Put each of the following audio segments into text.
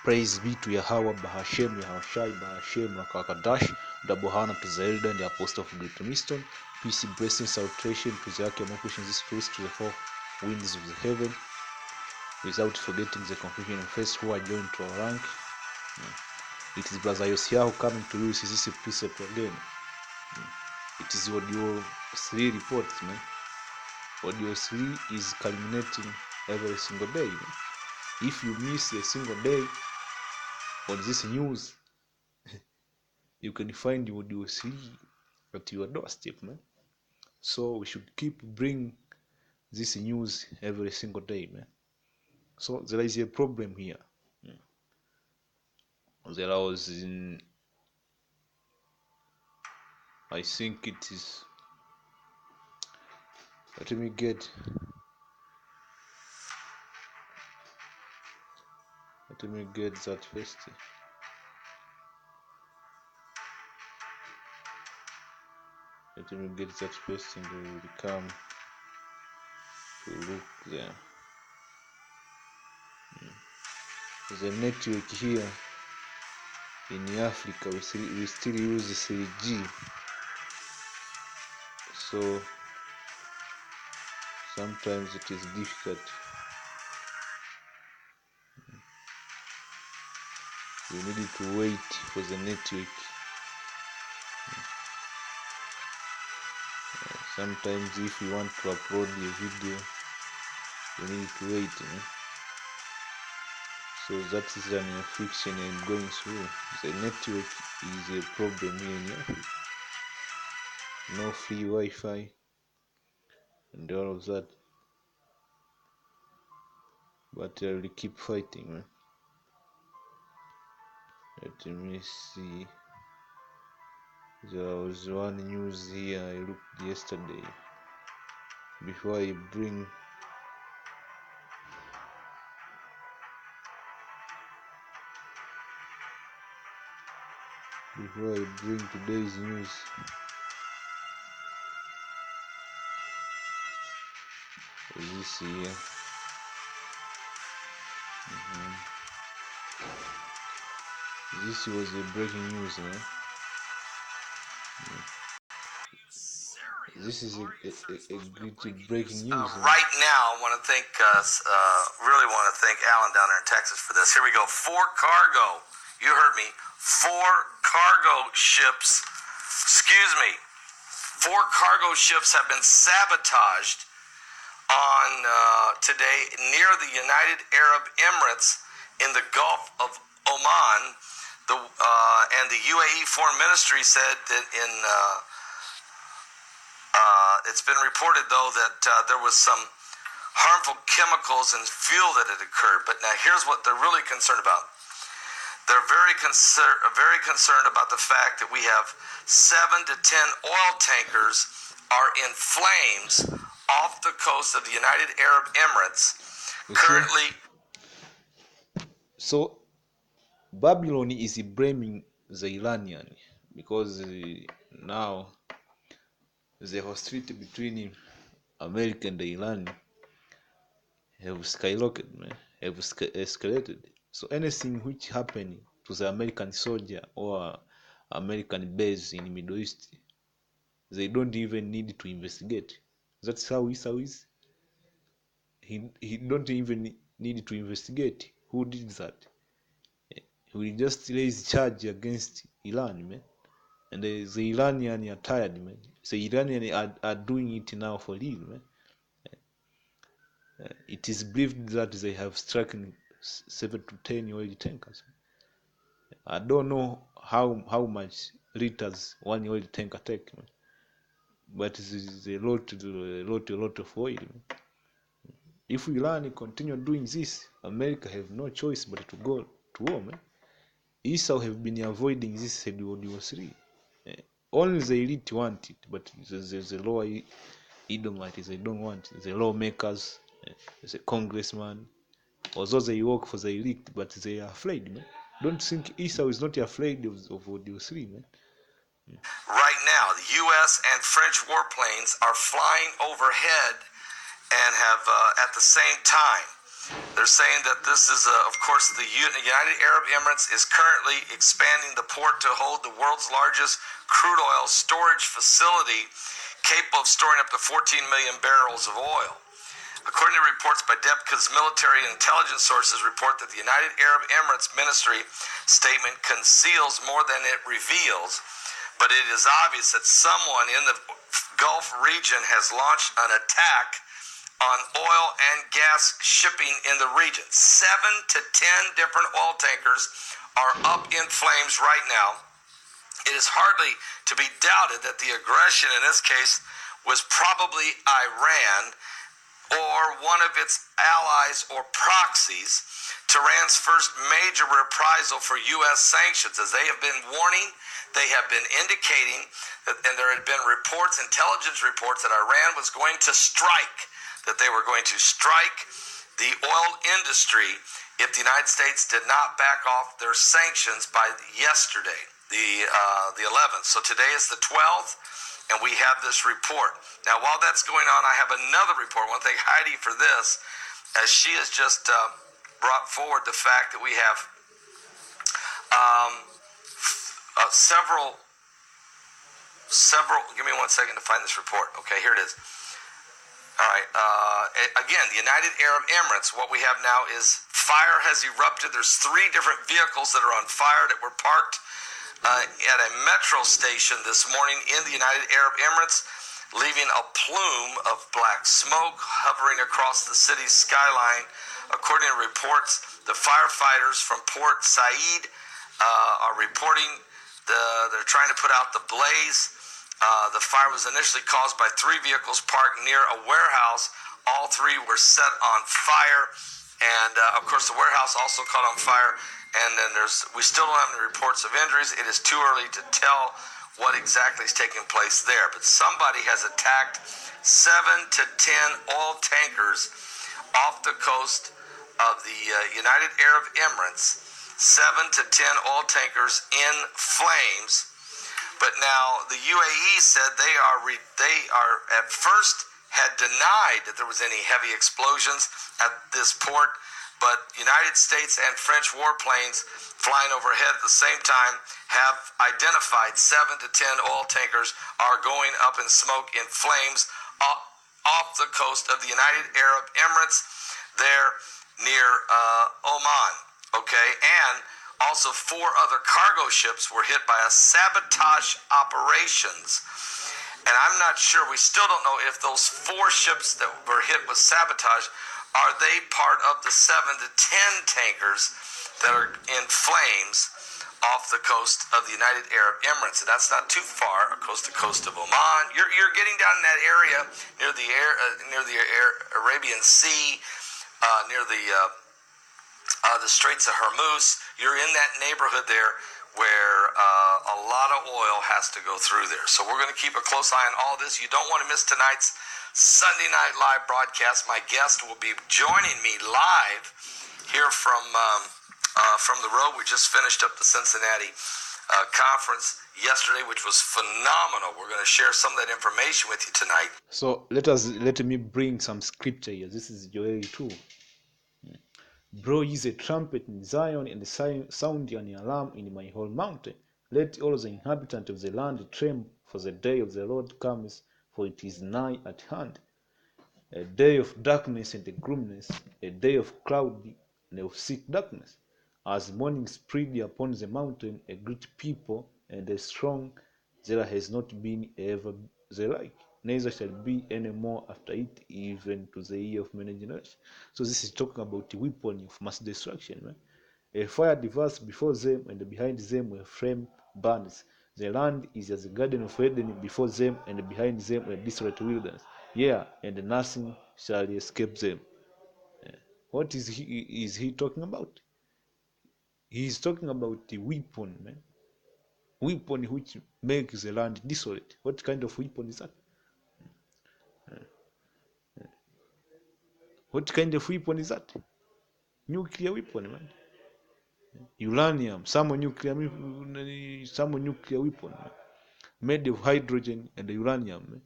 Praise be to Yahawah, Bahashem, Yahawashai, Bahashem, Rakakadash, double honor to the elder and the apostle of Great Miston. Peace, blessing, salvation to the Ark of pushing this truth to the four winds of the heaven, without forgetting the confusion and faith who are joined to our rank. It is Brother Yosiah coming to you with this precept again. It is audio 3 reports, man. Audio 3 is culminating every single day. Man. If you miss a single day on this news, you can find audio 3 at your doorstep, man. So we should keep bring this news every single day, man. So there is a problem here. There was in, I think it is, let me get that first. Let me get that first and we will come to look there. The network here in Africa, we still use 3G. So sometimes it is difficult. We need to wait for the network. Sometimes if you want to upload a video, you need to wait. So that is an affliction I'm going through. The network is a problem here in Africa. No free Wi-Fi and all of that. But I will keep fighting, man. Let me see. There was one news here I looked yesterday. Before I bring today's news. This here. This was a breaking news, man. This is a great breaking news. Right now, I want to thank, really want to thank Alan down there in Texas for this. Here we go. 4 cargo. You heard me. 4 cargo ships. Excuse me. 4 cargo ships have been sabotaged on today near the United Arab Emirates in the Gulf of Oman. And the UAE Foreign Ministry said that it's been reported, though, that there was some harmful chemicals and fuel that had occurred. But now here's what they're really concerned about. They're very concerned about the fact that we have 7 to 10 oil tankers are in flames off the coast of the United Arab Emirates. Currently. So Babylon is blaming the Iranian because now the hostility between America and Iran have skyrocketed, man, have escalated. So anything which happened to the American soldier or American base in the Middle East, they don't even need to investigate. That's how Esau is. He don't even need to investigate who did that. He will just raise charge against Iran, man. And the Iranians are tired, man. The Iranians are doing it now for real, man. It is believed that they have struck 7 to 10 oil tankers. I don't know how much liters one oil tanker take, man. But it is a lot of oil, man. If Iran continue doing this, America have no choice but to go to war, man. Esau have been avoiding this World 3. Only the elite want it, but the lower Edomites, they don't want it. The lawmakers, the congressman, although they work for the elite, but they are afraid, man. Don't think Esau is not afraid of World 3, man. Right now, the U.S. and French warplanes are flying overhead and have, at the same time, They're saying that this is, of course, the United Arab Emirates is currently expanding the port to hold the world's largest crude oil storage facility, capable of storing up to 14 million barrels of oil. According to reports by DEPCA's military and intelligence sources, report that the United Arab Emirates ministry statement conceals more than it reveals, but it is obvious that someone in the Gulf region has launched an attack on oil and gas shipping in the region. 7 to 10 different oil tankers are up in flames right now. It is hardly to be doubted that the aggression in this case was probably Iran or one of its allies or proxies, Tehran's first major reprisal for U.S. sanctions. As they have been warning, they have been indicating, and there had been reports, intelligence reports, that Iran was going to strike, that they were going to strike the oil industry if the United States did not back off their sanctions by yesterday, the 11th. So today is the 12th, and we have this report. Now, while that's going on, I have another report. I want to thank Heidi for this, as she has just brought forward the fact that we have several, give me 1 second to find this report. Okay, here it is. All right. Again, the United Arab Emirates, what we have now is fire has erupted. There's 3 different vehicles that are on fire that were parked at a metro station this morning in the United Arab Emirates, leaving a plume of black smoke hovering across the city's skyline. According to reports, the firefighters from Port Said are reporting they're trying to put out the blaze. The fire was initially caused by 3 vehicles parked near a warehouse. All 3 were set on fire, and of course the warehouse also caught on fire. And then we still don't have any reports of injuries. It is too early to tell what exactly is taking place there. But somebody has attacked 7 to 10 oil tankers off the coast of the United Arab Emirates. 7 to 10 oil tankers in flames. But now the UAE said they are at first had denied that there was any heavy explosions at this port, but United States and French warplanes flying overhead at the same time have identified 7 to 10 oil tankers are going up in smoke, in flames, off the coast of the United Arab Emirates there near Oman. Okay, and also 4 other cargo ships were hit by a sabotage operations. And I'm not sure, we still don't know if those 4 ships that were hit with sabotage, are they part of the 7 to 10 tankers that are in flames off the coast of the United Arab Emirates? And that's not too far, coast to coast of Oman. You're getting down in that area near the Arabian Sea, near the Straits of Hormuz. You're in that neighborhood there where a lot of oil has to go through there. So we're going to keep a close eye on all this. You don't want to miss tonight's Sunday Night Live broadcast. My guest will be joining me live here from the road. We just finished up the Cincinnati conference yesterday, which was phenomenal. We're going to share some of that information with you tonight. So let me bring some scripture here. This is Joel 2. Blow ye the trumpet in Zion, and sound an alarm in my whole mountain. Let all the inhabitants of the land tremble, for the day of the Lord comes, for it is nigh at hand. A day of darkness and gloominess, a day of cloudy and of thick darkness. As morning spread upon the mountain, a great people and a strong, there has not been ever the like, neither shall be any more after it, even to the year of many generations. So this is talking about the weapon of mass destruction, right? A fire devised before them, and behind them were flame burns. The land is as the garden of Eden before them, and behind them a desolate wilderness. Yeah, and nothing shall escape them. What is he talking about? He is talking about the weapon, man. Weapon which makes the land desolate. What kind of weapon is that? What kind of weapon is that? Nuclear weapon, man. Uranium, some nuclear weapon, man, made of hydrogen and uranium. Man.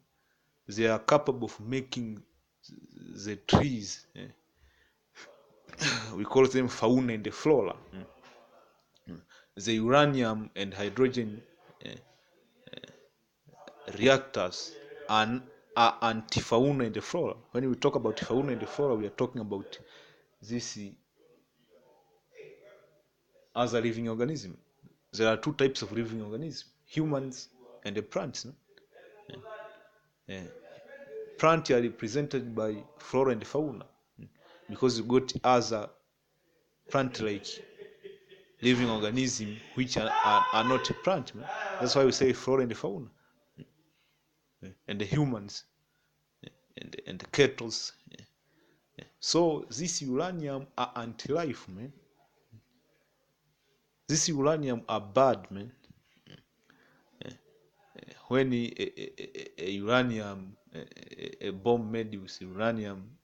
They are capable of making the trees we call them fauna and flora. The uranium and hydrogen reactors are anti-fauna and flora. When we talk about fauna and flora, we are talking about this other living organism. There are two types of living organisms: humans and the plants. No? Plants are represented by flora and fauna because you got other plant-like living organisms which are not a plant. Man. That's why we say flora and fauna. And the humans and the cattle. So this uranium are anti-life, man. This uranium are bad, man. When a uranium, a bomb made with uranium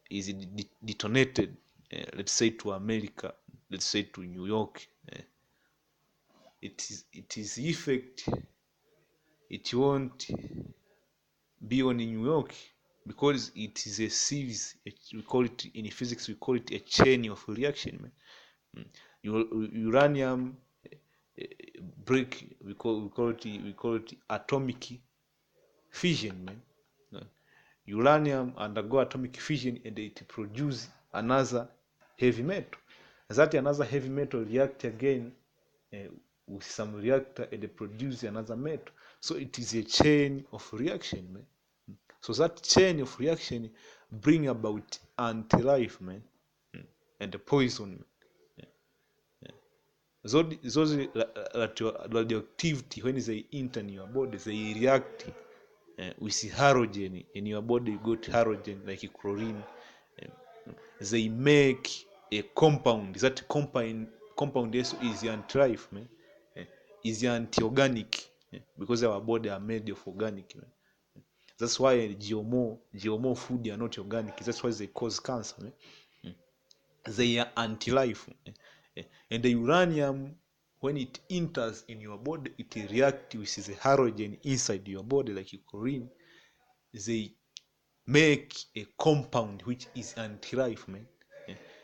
is detonated, let's say to America, let's say to New York, it is effect. It won't be on New York because it is a series. We call it in physics. We call it a chain of reaction, man. Uranium break. We call it atomic fission, man. Uranium undergo atomic fission and it produce another heavy metal. That another heavy metal react again with some reactor and they produce another metal. So it is a chain of reaction, man. So that chain of reaction bring about anti-life, man, and the poison. Those radioactivity, when they enter in your body, they react with halogen. In your body, you got halogen like chlorine. They make a compound. That compound is anti-life, man. Is anti-organic because our body are made of organic, man. That's why GMO food are not organic. That's why they cause cancer, man. They are anti-life. And the uranium, when it enters in your body, it reacts with the halogen inside your body like chlorine. They make a compound which is anti-life, man.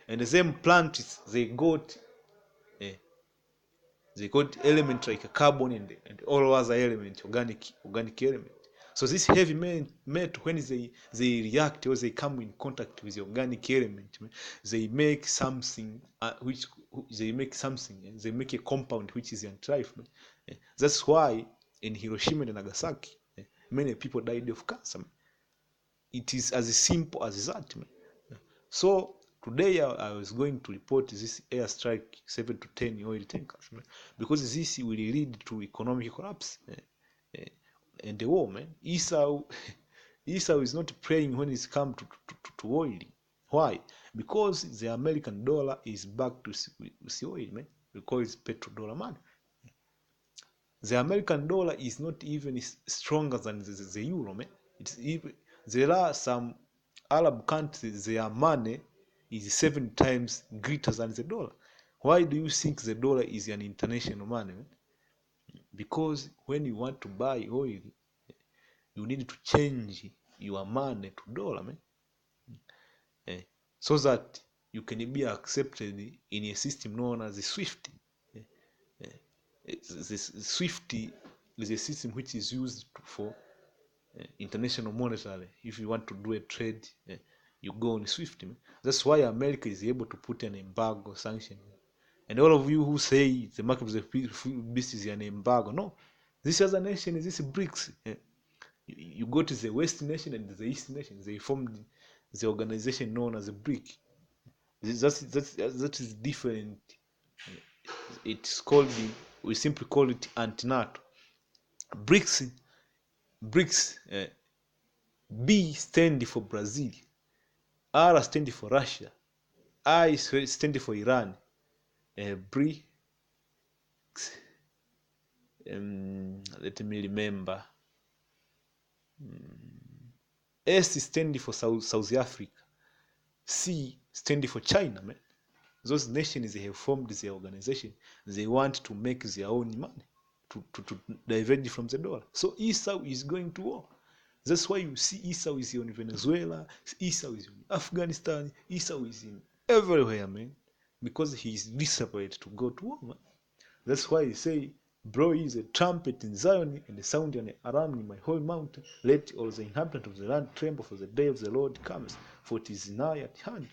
And the same plants, they got elements like carbon and all other elements, organic elements. So this heavy metal, when they react or they come in contact with the organic element, they make something they make a compound which is anti-life. That's why in Hiroshima and Nagasaki, many people died of cancer. It is as simple as that. So today I was going to report this airstrike 7 to 10 oil tankers, because this will lead to economic collapse and the war, man. Esau is not praying when it's come to oil. Why? Because the American dollar is back to the oil, man. Because it's petrodollar money. The American dollar is not even stronger than the euro, man. There are some Arab countries, their money is 7 times greater than the dollar. Why do you think the dollar is an international money, man? Because when you want to buy oil, you need to change your money to dollar, man. So that you can be accepted in a system known as the SWIFT. The SWIFT is a system which is used for international monetary. If you want to do a trade, you go on SWIFT. That's why America is able to put an embargo sanction. And all of you who say the market of the beast is an embargo, no. This other nation is this BRICS. You go to the West nation and the East nation. They formed the organization known as a BRIC. That is different. It's called we simply call it anti-NATO. BRICS. B stand for Brazil, R stand for Russia, I stand for Iran, BRICS. Let me remember. S stand for South Africa, C stand for China, man. Those nations, they have formed their organization. They want to make their own money to divert from the dollar. So Esau is going to war. That's why you see Esau is in Venezuela, Esau is in Afghanistan, Esau is in everywhere, man, because he is desperate to go to war, man. That's why he say, blow is a trumpet in Zion, and the sound an alarm in my holy mountain. Let all the inhabitants of the land tremble, for the day of the Lord comes, for it is nigh at hand.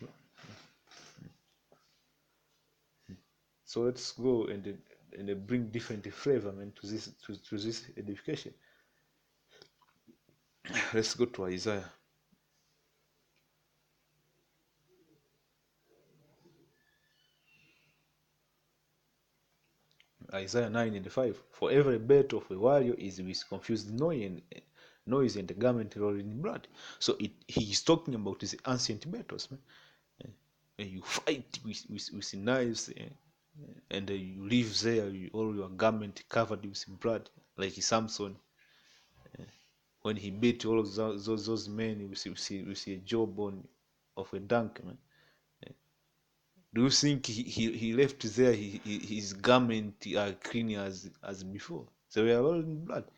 So let's go and bring different flavor, man, to this edification. Let's go to Isaiah. Isaiah 9:5. For every belt of a warrior is with confused noise and the garment rolled in blood. So he is talking about the ancient battles, man. You fight with knives, and you live there, all your garment covered with blood, like Samson, when he beat all of those men with a jawbone of a donkey, man. Do you think he left there his garment are clean as before? They were all in blood.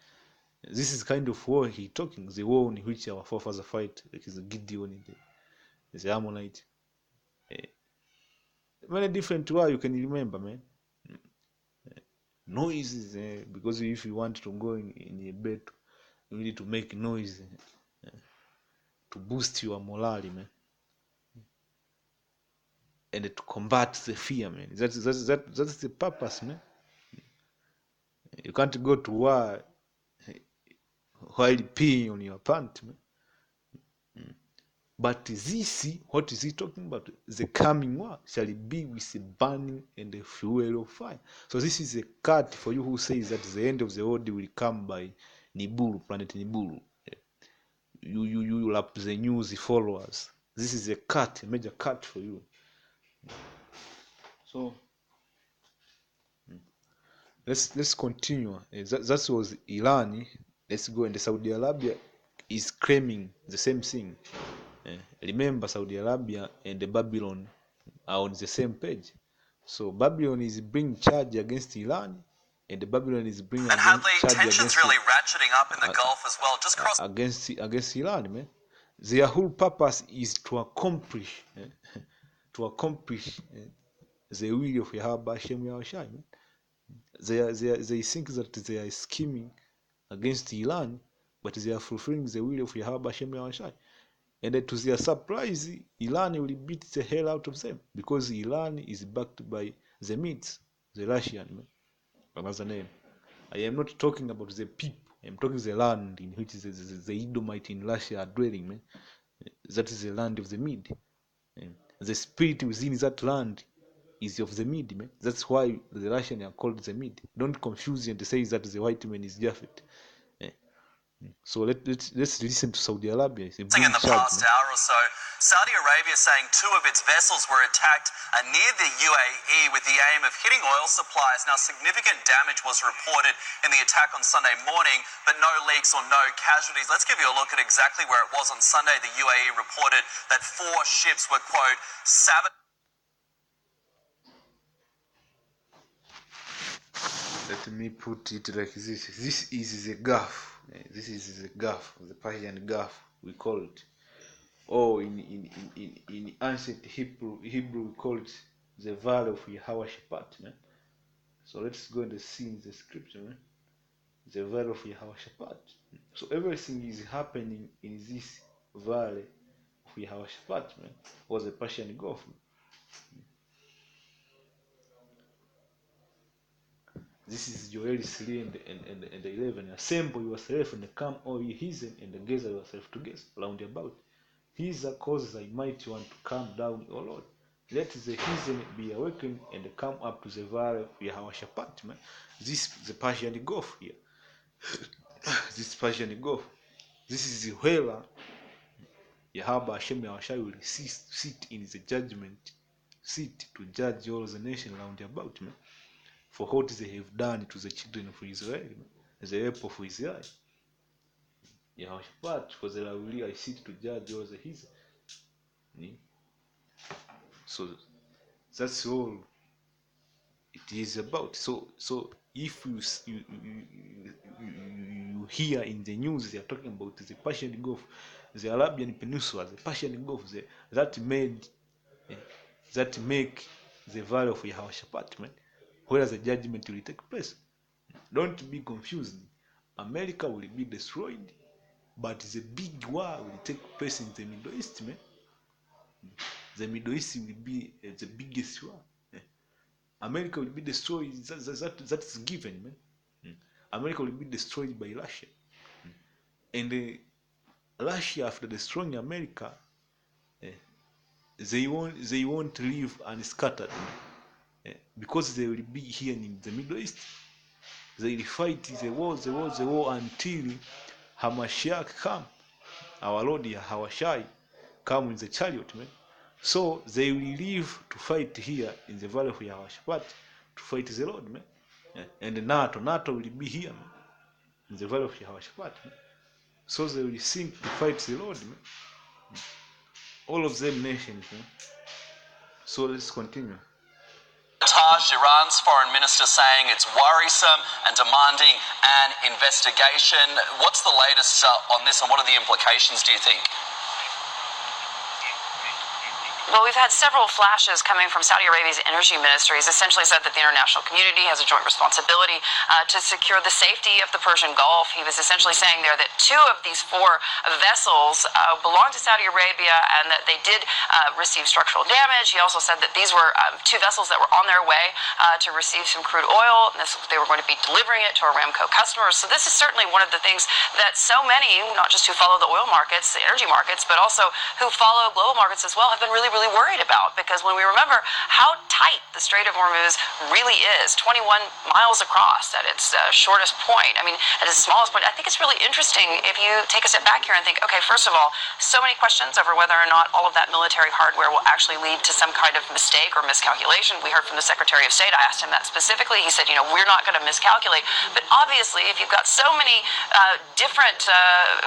This is kind of war he talking, the war in which our forefathers fight, like the Gideon, the Ammonite. Many different war you can remember, man. Noises, because if you want to go in a battle, you need to make noise to boost your morale, man, and to combat the fear, man. That's the purpose, man. You can't go to war while peeing on your pant, man. But this, what is he talking about? The coming war shall be with a burning and a fuel of fire. So this is a cut for you who says that the end of the world will come by Nibiru, planet Nibiru. You lap the news followers. This is a cut, a major cut for you. So let's continue. That was Iran. Let's go. And Saudi Arabia is claiming the same thing. Remember, Saudi Arabia and Babylon are on the same page. So Babylon is bringing charge against Iran, and Babylon is bringing and Hadley, charge tensions really ratcheting up in the Gulf as well. Just cross against Iran, man. Their whole purpose is to accomplish the will of Yahawahshapat. They think that they are scheming against Iran, but they are fulfilling the will of Yahawahshapat. And to their surprise, Iran will beat the hell out of them, because Iran is backed by the Medes, the Russian, man. Another name. I am not talking about the people. I am talking the land in which the Edomite in Russia are dwelling, man. That is the land of the Mede. The spirit within that land is of the Mede, man. That's why the Russians are called the Mede. Don't confuse and say that the white man is Japhet. So let's listen to Saudi Arabia. In the past hour or so, Saudi Arabia saying 2 of its vessels were attacked near the UAE with the aim of hitting oil supplies. Now, significant damage was reported in the attack on Sunday morning, but no leaks or no casualties. Let's give you a look at exactly where it was on Sunday. The UAE reported that 4 ships were, quote, sabotaged. Let me put it like this. This is the Gulf. This is the Gulf, the Persian Gulf, we call it. Or in ancient Hebrew we call it the Valley of Yahawahshapat, man. So let's go and see in the scripture, man. The Valley of Yahawahshapat. So everything is happening in this Valley of Yahawahshapat, man, or the Persian Gulf, man. This is Joel 3 and 11. Assemble yourself and come, all ye heathen, and gather yourself together round about. Hither cause thy mighty one to come down, O Lord. Let the heathen be awakened and come up to the valley of Yahawahshapat, man. This is the Persian Gulf here. This Persian Gulf. This is where Yahawahshapat will sit in the judgment seat to judge all the nation round about, man, for what they have done to the children of Israel, the apple of his eye. Yahawahshapat, for the will I sit to judge all the heathen. So that's all it is about. So if you hear in the news, they are talking about the Persian Gulf, the Arabian Peninsula, the Persian Gulf, that make the Valley of Yahawahshapat, man, where the judgment will take place. Don't be confused. America will be destroyed, but the big war will take place in the Middle East, man. The Middle East will be the biggest war. America will be destroyed. That's given, man. America will be destroyed by Russia, and Russia, after destroying America, they won't leave unscattered, because they will be here in the Middle East. They will fight the war until Hamashiach come, our Lord Yahawahshai come in the chariot, man. So they will leave to fight here in the Valley of Yahawahshapat to fight the Lord, man. And NATO will be here, man, in the Valley of Yahawahshapat, man. So they will sink to fight the Lord, man. All of them nations, man. So let's continue. Iran's foreign minister saying it's worrisome and demanding an investigation. What's the latest on this, and what are the implications, do you think? Well, we've had several flashes coming from Saudi Arabia's energy ministry. He's essentially said that the international community has a joint responsibility to secure the safety of the Persian Gulf. He was essentially saying there that 2 of these 4 vessels belong to Saudi Arabia and that they did receive structural damage. He also said that these were 2 vessels that were on their way to receive some crude oil, and they were going to be delivering it to Aramco customers. So this is certainly one of the things that so many, not just who follow the oil markets, the energy markets, but also who follow global markets as well, have been really worried about, because when we remember how tight the Strait of Hormuz really is, 21 miles across at its shortest point, I mean, at its smallest point, I think it's really interesting if you take a step back here and think, okay, first of all, so many questions over whether or not all of that military hardware will actually lead to some kind of mistake or miscalculation. We heard from the Secretary of State. I asked him that specifically. He said, we're not going to miscalculate. But obviously, if you've got so many different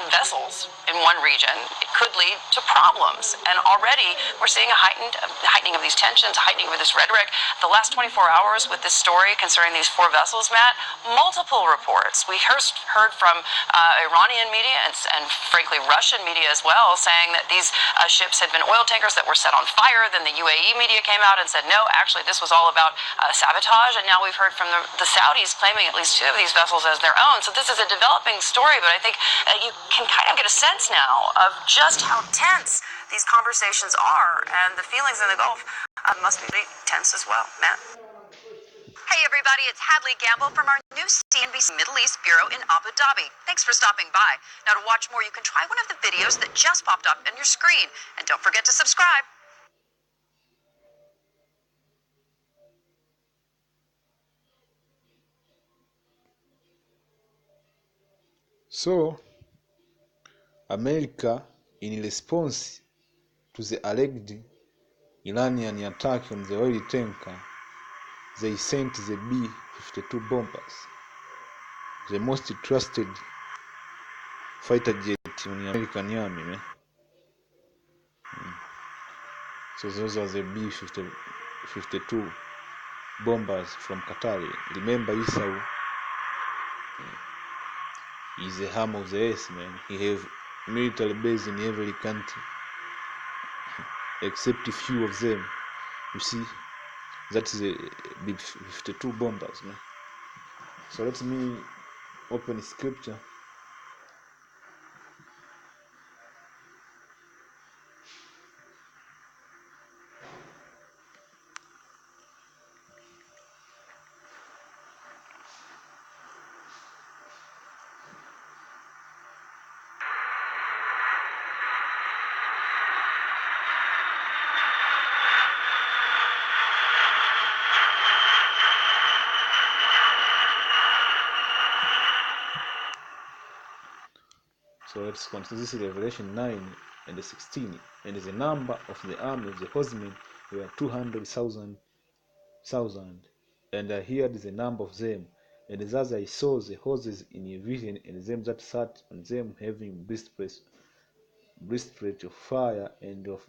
vessels in one region, it could lead to problems. And already we're seeing a heightening of these tensions, heightening of this rhetoric. The last 24 hours with this story concerning these 4 vessels, Matt, multiple reports. We first heard from Iranian media and frankly Russian media as well, saying that these ships had been oil tankers that were set on fire. Then the UAE media came out and said, no, actually this was all about sabotage. And now we've heard from the Saudis claiming at least 2 of these vessels as their own. So this is a developing story, but I think you can kind of get a sense now of just how tense these conversations are, and the feelings in the Gulf must be tense as well. Matt? Hey everybody, it's Hadley Gamble from our new CNBC Middle East Bureau in Abu Dhabi. Thanks for stopping by. Now to watch more, you can try one of the videos that just popped up on your screen. And don't forget to subscribe. So, America, in response to the alleged Iranian attack on the oil tanker, they sent the B52 bombers, the most trusted fighter jet in the American army, man. So those are the B52 bombers from Qatar. Remember, Esau is the arm of the earth, man. He have military base in every country, except a few of them. You see, that's the B52 bombers, man. So let me open scripture. So let's continue. This is Revelation 9 and 16. And the number of the army of the horsemen were 200,000. And I heard the number of them. And as I saw the horses in a vision, and them that sat on them having breastplate of fire and of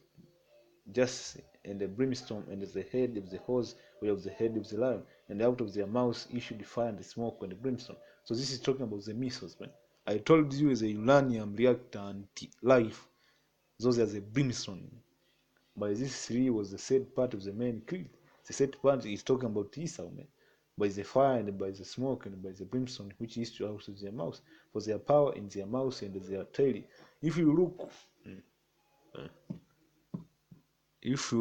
justice, and the brimstone, and the head of the horse were of the head of the lion, and out of their mouths issued fire and smoke and brimstone. So this is talking about the missiles, man. I told you is a uranium reactor and life. Those are the brimstone. But this 3 was the third part of the main creed. The third part is talking about Esau, man. By the fire and by the smoke and by the brimstone which is to out of their mouth, for their power in their mouth and their tail. If you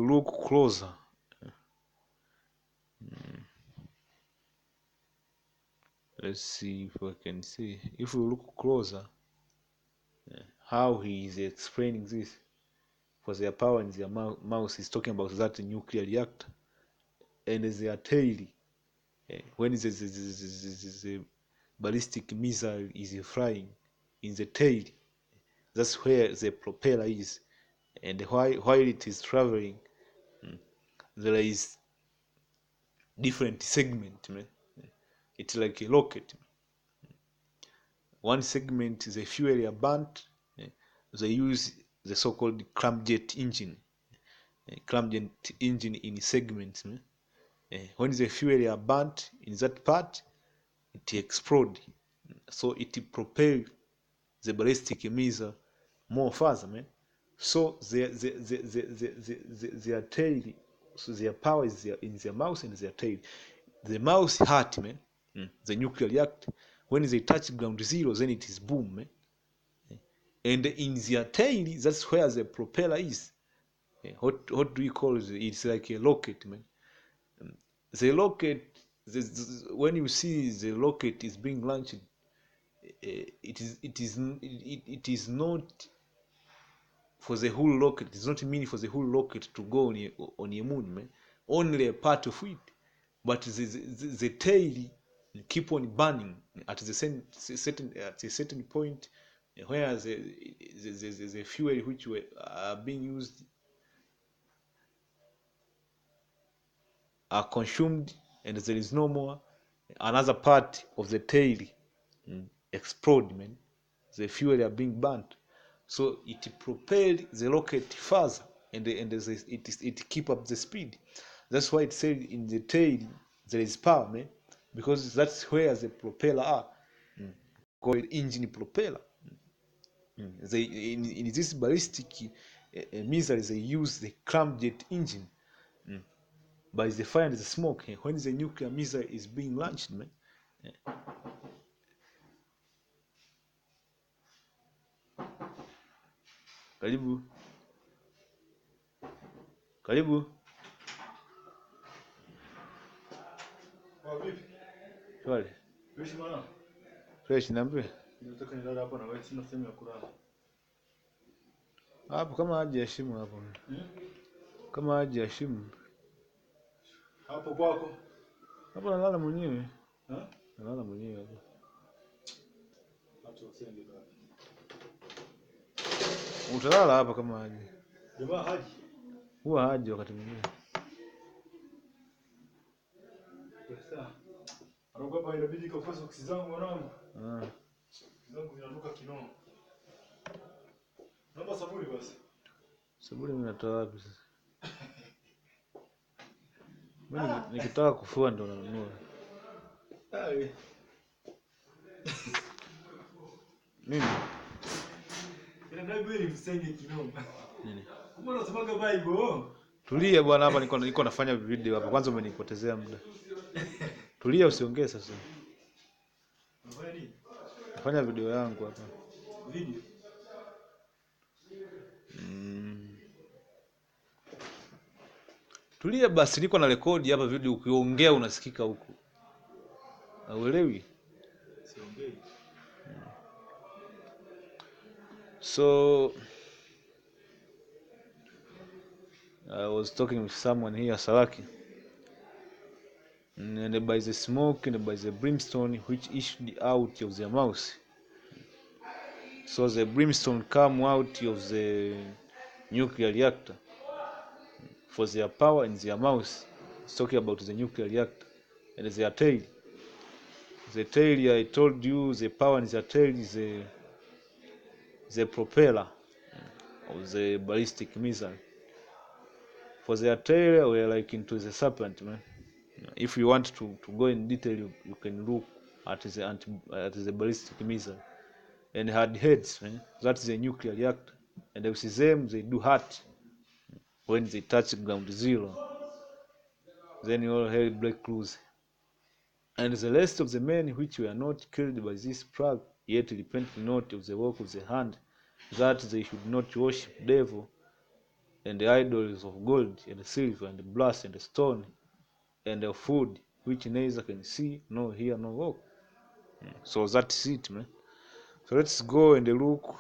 look closer, let's see if I can see. If you look closer, how he is explaining this, for their power in their mouth is talking about that nuclear reactor, and their tail. When the ballistic missile is flying in the tail, that's where the propeller is, and while it is traveling, there is different segment, man. It's like a rocket. One segment, the fuel are burnt. They use the so-called cramjet engine. Cramjet engine in segments. When the fuel are burnt in that part, it explodes. So it propels the ballistic missile more further, man. So their tail, so their power is in their mouth and their tail. The mouth hurt, man. The nuclear reactor. When they touch ground zero, then it is boom, man. And in their tail, that's where the propeller is. What do we call it? It's like a rocket, man. The rocket, when you see the rocket is being launched, it is not for the whole rocket. It's not mean for the whole rocket to go on a moon, man. Only a part of it, but the tail keep on burning at the certain point where the fuel which were being used are consumed, and there is no more. Another part of the tail explode, man. The fuel are being burnt, so it propelled the rocket further, and it keep up the speed. That's why it said in the tail there is power, man, because that's where the propeller are, called engine propeller. They in this ballistic missiles they use the cramjet engine. By the fire and the smoke, when the nuclear missile is being launched, man. Karibu. Vipi? Shwari. Vipi mwana? Fresh niambie. Nataka nilale hapa na wewe, sina sehemu ya kulala. Hapo kama haja ya shimu hapo. Kama haja ya shimu. Hapo kwako? Hapo nalala mwenyewe. Nalala mwenyewe hapo. Acha usende baba. Utalala hapa kama haja. Jamaa haji. Huwa haja wakati mwingine. Sasa. Anaogopa inabidi kafasa ukisizangu mwanangu. Zangu zinanuka kinono. Naomba sabuni basi. Sabuni mimi natoa wapi sasa? Mimi nikitaka kufua ndo nanunua. Nini? Ina Bible msenge kinono. Nini? Mbona unasemaga Bible? Tulia bwana, hapa niko nafanya video hapa. Kwanza umenipotezea muda. Tulia usiongee sasa. Unafanya nini? Nafanya video yangu hapa. Video. Tulia basi, niko na rekodi hapa video, ukiongea unasikika huko. Hauelewi? Siongei. So I was talking with someone here, Salaki, and by the smoke and by the brimstone which issued out of their mouth. So the brimstone come out of the nuclear reactor, for their power in their mouth. It's talking about the nuclear reactor and their tail. The tail, I told you, the power in their tail is the propeller of the ballistic missile. For their tail, we are like into the serpent, man. If you want to go in detail, you can look at the ballistic missile. and had heads, that's the nuclear reactor, and with them they do hurt when they touch ground zero. Then all hell break loose. And the rest of the men which were not killed by this plague, yet repented not of the work of the hand, that they should not worship devil and the idols of gold and silver and brass and stone and of food, which neither can see, nor hear, nor walk. So that's it, man. So let's go and look.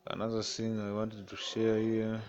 Another thing I wanted to share here.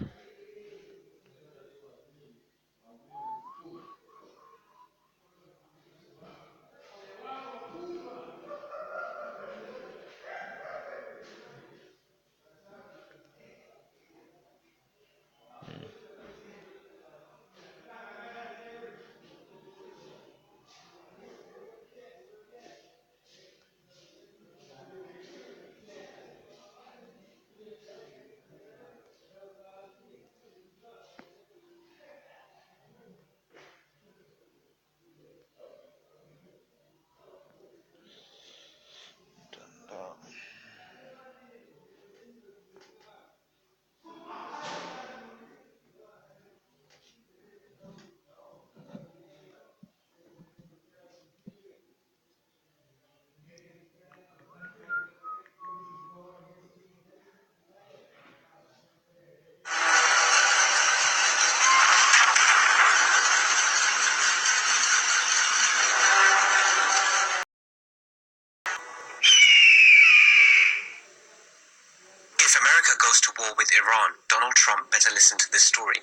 If America goes to war with Iran, Donald Trump better listen to this story.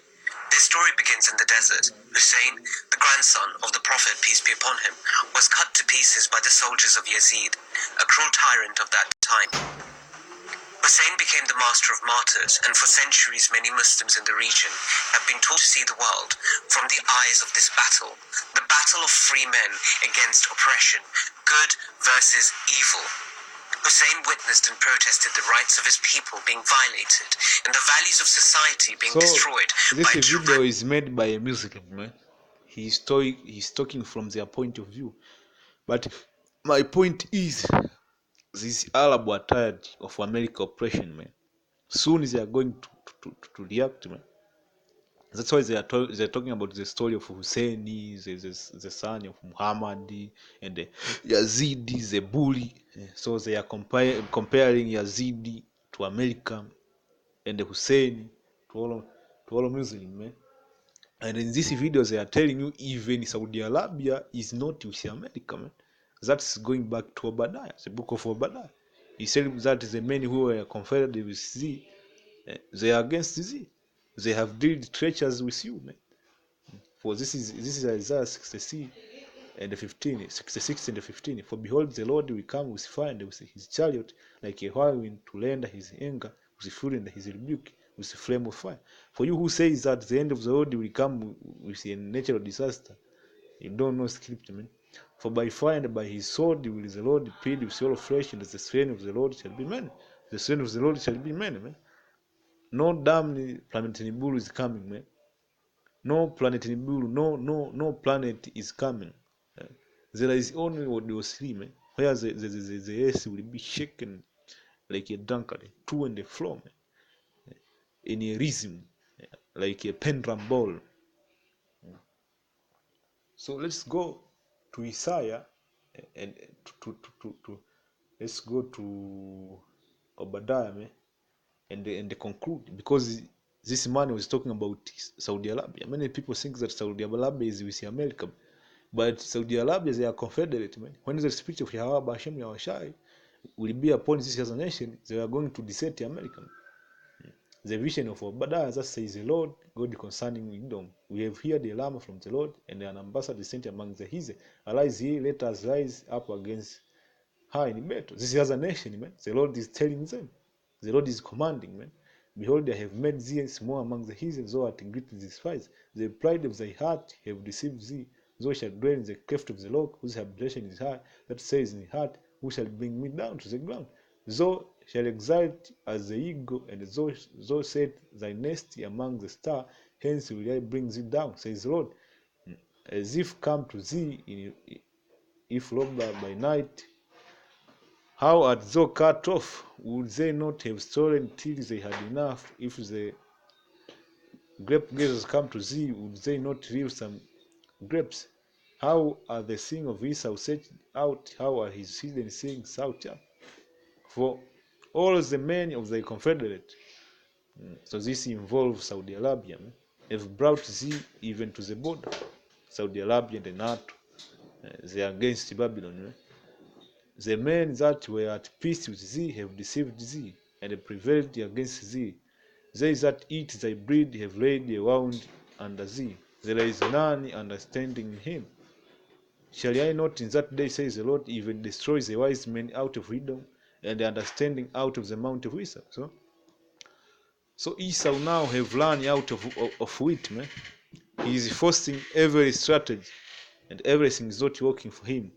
This story begins in the desert. Hussein, the grandson of the Prophet, peace be upon him, was cut to pieces by the soldiers of Yazid, a cruel tyrant of that time. Hussein became the master of martyrs, and for centuries many Muslims in the region have been taught to see the world from the eyes of this battle, the battle of free men against oppression, good versus evil. Hussein witnessed and protested the rights of his people being violated and the values of society being destroyed by This video is made by a Muslim, man. He's talking from their point of view. But my point is, these Arab are tired of American oppression, man. Soon they are going to react, man. That's why they're talking about the story of Hussein, the son of Muhammad, and the Yazidi, the bully. So they are comparing Yazidi to America and the Hussein to all Muslims, man. And in this video, they are telling you even Saudi Arabia is not with America, man. That's going back to Obadiah, the book of Obadiah. He said that the men who were confederate with thee, they are against thee. They have dealt treacherous with you, man. For this is Isaiah 66 and 15, 66 and 15. For behold, the Lord will come with fire and with his chariot, like a whirlwind, to render his anger, with fury and his rebuke, with a flame of fire. For you who say that the end of the world will come with a natural disaster, you don't know scripture, man. For by fire and by his sword will the Lord plead with all flesh, and the slain of the Lord shall be many. The slain of the Lord shall be many, man. No damn planet Nibiru is coming, man. No planet Nibiru, no planet is coming. There is only what was three, man. Where the earth will be shaken like a drunkard, to and fro, man. In a rhythm, like a pendulum ball. So let's go to Isaiah and to let's go to Obadiah, man, and conclude, because this man was talking about Saudi Arabia. Many people think that Saudi Arabia is with America, but Saudi Arabia, they are confederate, man. When the speech of Yahawahshapat will be upon this as a nation, they are going to desert America. The vision of Obadiah that says, the Lord God concerning wisdom. We have heard a lamb from the Lord, and an ambassador sent among the heathen. Arise ye, let us rise up against her in battle. This is as a nation, man. The Lord is telling them. The Lord is commanding, man. Behold, I have made thee small among the heathen, thou art greatly despised. The pride of thy heart have deceived thee. Thou shalt dwell in the cleft of the rock, whose habitation is high, that says in the heart, who shall bring me down to the ground? Thou shalt exult as the eagle, and thou set thy nest among the stars. Hence will I bring thee down, says the Lord, as if come to thee if robber by night. How art thou cut off? Would they not have stolen till they had enough? If the grape gatherers come to thee, would they not leave some grapes? How are the things of Esau set out? How are his hidden things sought up? For all the men of thy confederate, so this involves Saudi Arabia, have brought thee even to the border. Saudi Arabia and the NATO, they are against Babylon. The men that were at peace with thee have deceived thee, and prevailed against thee. They that eat thy bread have laid a wound under thee. There is none understanding him. Shall I not in that day, says the Lord, even destroy the wise men out of Edom, and the understanding out of the mount of Esau? So Esau now have run out of wit, man. He is forcing every strategy, and everything is not working for him.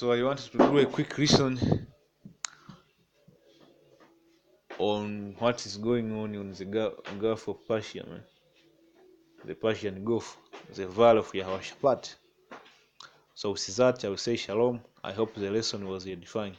So I wanted to do a quick lesson on what is going on the Gulf of Persia, man. The Persian Gulf, the Valley of Yahawahshapat. So with that, I will say shalom. I hope the lesson was edifying.